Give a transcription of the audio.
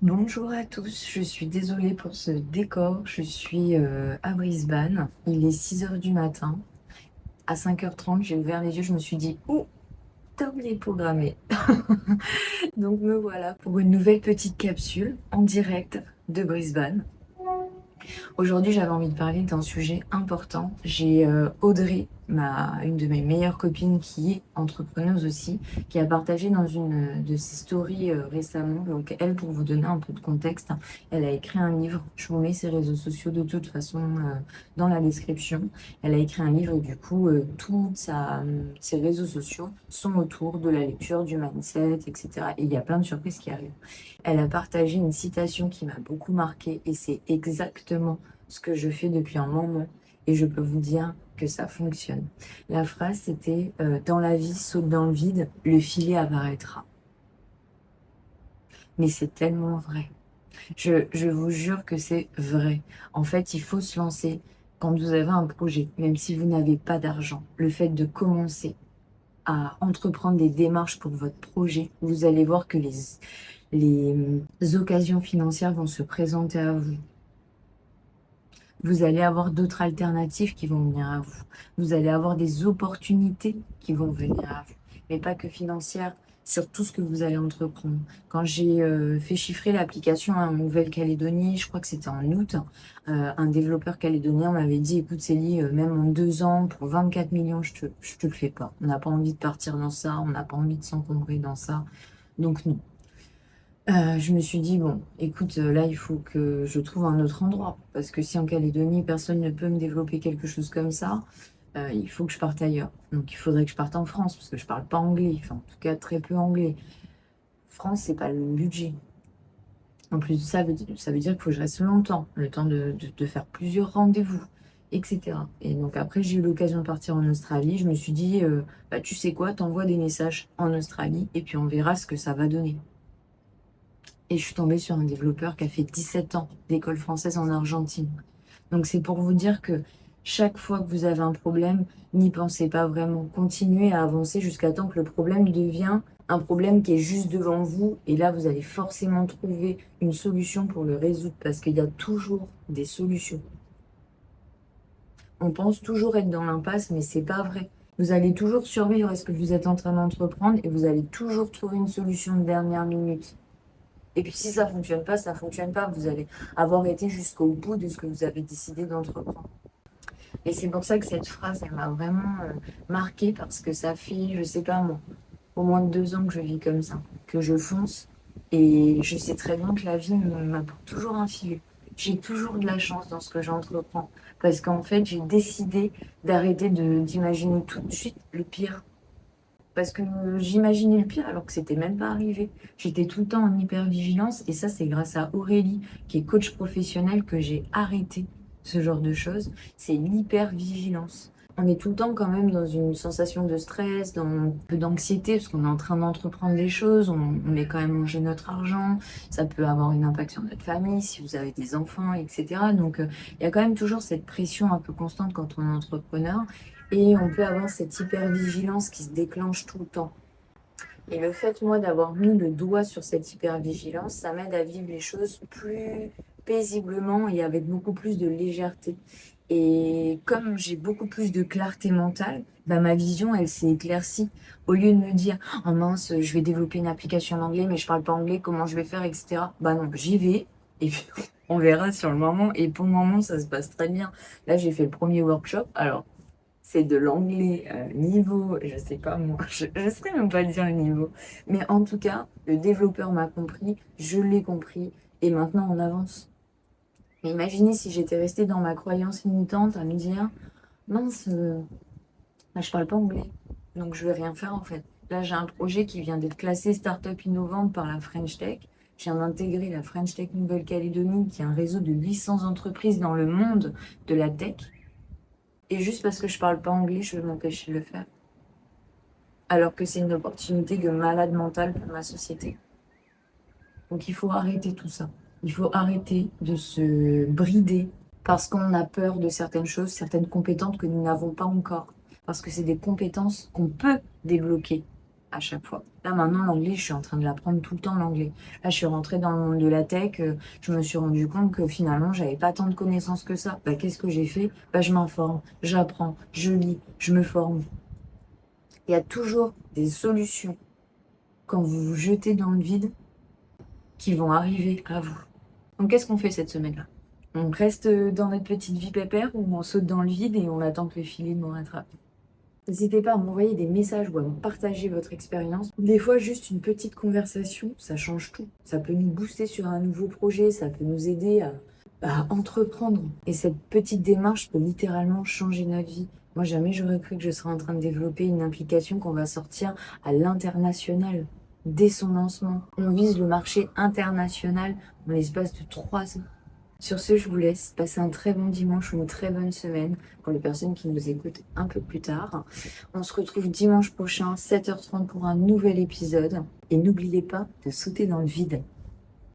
Bonjour à tous, je suis désolée pour ce décor. Je suis à Brisbane. Il est 6 heures du matin. À 5h30, j'ai ouvert les yeux, je me suis dit, oh, t'as oublié de programmer. Donc me voilà pour une nouvelle petite capsule en direct de Brisbane. Aujourd'hui, j'avais envie de parler d'un sujet important. J'ai Audrey, une de mes meilleures copines qui est entrepreneuse aussi, qui a partagé dans une de ses stories récemment. Donc elle, pour vous donner un peu de contexte, elle a écrit un livre. Je vous mets ses réseaux sociaux de toute façon dans la description. Elle a écrit un livre et du coup, ses réseaux sociaux sont autour de la lecture, du mindset, etc. Et il y a plein de surprises qui arrivent. Elle a partagé une citation qui m'a beaucoup marquée et c'est exactement ce que je fais depuis un moment et je peux vous dire que ça fonctionne. La phrase c'était dans la vie, saute dans le vide, le filet apparaîtra. Mais c'est tellement vrai. Je vous jure que c'est vrai. En fait, il faut se lancer quand vous avez un projet, même si vous n'avez pas d'argent. Le fait de commencer à entreprendre des démarches pour votre projet, vous allez voir que les occasions financières vont se présenter à vous. Vous allez avoir d'autres alternatives qui vont venir à vous. Vous allez avoir des opportunités qui vont venir à vous. Mais pas que financières, sur tout ce que vous allez entreprendre. Quand j'ai fait chiffrer l'application en Nouvelle-Calédonie, je crois que c'était en août, un développeur calédonien m'avait dit, écoute Célie, même en 2 ans, pour 24 millions, je te le fais pas. On n'a pas envie de partir dans ça, on n'a pas envie de s'encombrer dans ça. Donc non. Je me suis dit, bon, écoute, là, il faut que je trouve un autre endroit. Parce que si en Calédonie, personne ne peut me développer quelque chose comme ça, il faut que je parte ailleurs. Donc, il faudrait que je parte en France, parce que je parle pas anglais. Enfin, en tout cas, très peu anglais. France, c'est pas le budget. En plus de ça, ça veut dire qu'il faut que je reste longtemps, le temps de faire plusieurs rendez-vous, etc. Et donc, après, j'ai eu l'occasion de partir en Australie. Je me suis dit, bah, tu sais quoi, t'envoies des messages en Australie, et puis on verra ce que ça va donner. Et je suis tombée sur un développeur qui a fait 17 ans d'école française en Argentine. Donc c'est pour vous dire que chaque fois que vous avez un problème, n'y pensez pas vraiment. Continuez à avancer jusqu'à temps que le problème devient un problème qui est juste devant vous. Et là, vous allez forcément trouver une solution pour le résoudre parce qu'il y a toujours des solutions. On pense toujours être dans l'impasse, mais c'est pas vrai. Vous allez toujours survivre à ce que vous êtes en train d'entreprendre et vous allez toujours trouver une solution de dernière minute. Et puis si ça fonctionne pas, ça fonctionne pas. Vous allez avoir été jusqu'au bout de ce que vous avez décidé d'entreprendre. Et c'est pour ça que cette phrase, elle m'a vraiment marquée parce que ça fait, je sais pas moi, au moins 2 ans que je vis comme ça, que je fonce. Et je sais très bien que la vie m'apporte toujours un filet. J'ai toujours de la chance dans ce que j'entreprends. Parce qu'en fait, j'ai décidé d'arrêter d'imaginer tout de suite le pire. Parce que j'imaginais le pire alors que c'était même pas arrivé. J'étais tout le temps en hypervigilance et ça, c'est grâce à Aurélie, qui est coach professionnel, que j'ai arrêté ce genre de choses. C'est l'hypervigilance. On est tout le temps quand même dans une sensation de stress, dans un peu d'anxiété, parce qu'on est en train d'entreprendre des choses, on met quand même en jeu notre argent, ça peut avoir un impact sur notre famille, si vous avez des enfants, etc. Donc, il y a quand même toujours cette pression un peu constante quand on est entrepreneur. Et on peut avoir cette hypervigilance qui se déclenche tout le temps. Et le fait, moi, d'avoir mis le doigt sur cette hypervigilance, ça m'aide à vivre les choses plus paisiblement et avec beaucoup plus de légèreté. Et comme j'ai beaucoup plus de clarté mentale, bah, ma vision, elle s'est éclaircie. Au lieu de me dire, oh mince, je vais développer une application en anglais, mais je parle pas anglais, comment je vais faire, etc. Bah non, j'y vais. Et puis, on verra sur le moment. Et pour le moment, ça se passe très bien. Là, j'ai fait le premier workshop. Alors, c'est de l'anglais niveau, je sais pas moi, je sais même pas dire le niveau. Mais en tout cas, le développeur m'a compris, je l'ai compris, et maintenant on avance. Mais imaginez si j'étais restée dans ma croyance limitante à me dire, mince, bah, je parle pas anglais, donc je vais rien faire en fait. Là, j'ai un projet qui vient d'être classé Startup innovante par la French Tech. Je viens d'intégrer la French Tech Nouvelle-Calédonie, qui est un réseau de 800 entreprises dans le monde de la tech. Et juste parce que je parle pas anglais, je vais m'empêcher de le faire. Alors que c'est une opportunité de malade mental pour ma société. Donc il faut arrêter tout ça. Il faut arrêter de se brider parce qu'on a peur de certaines choses, certaines compétences que nous n'avons pas encore. Parce que c'est des compétences qu'on peut débloquer. à chaque fois. Là, maintenant, l'anglais, je suis en train de l'apprendre tout le temps, l'anglais. Là, je suis rentrée dans le monde de la tech. Je me suis rendu compte que finalement, j'avais pas tant de connaissances que ça. Bah, qu'est-ce que j'ai fait? Bah, je m'informe, j'apprends, je lis, je me forme. Il y a toujours des solutions quand vous vous jetez dans le vide qui vont arriver à vous. Donc, qu'est-ce qu'on fait cette semaine-là? On reste dans notre petite vie pépère ou on saute dans le vide et on attend que le filet nous rattrape? N'hésitez pas à m'envoyer des messages ou à me partager votre expérience. Des fois, juste une petite conversation, ça change tout. Ça peut nous booster sur un nouveau projet, ça peut nous aider à entreprendre. Et cette petite démarche peut littéralement changer notre vie. Moi, jamais j'aurais cru que je serais en train de développer une application qu'on va sortir à l'international. Dès son lancement, on vise le marché international en l'espace de 3 ans. Sur ce, je vous laisse. Passez un très bon dimanche ou une très bonne semaine pour les personnes qui nous écoutent un peu plus tard. On se retrouve dimanche prochain, 7h30 pour un nouvel épisode. Et n'oubliez pas de sauter dans le vide.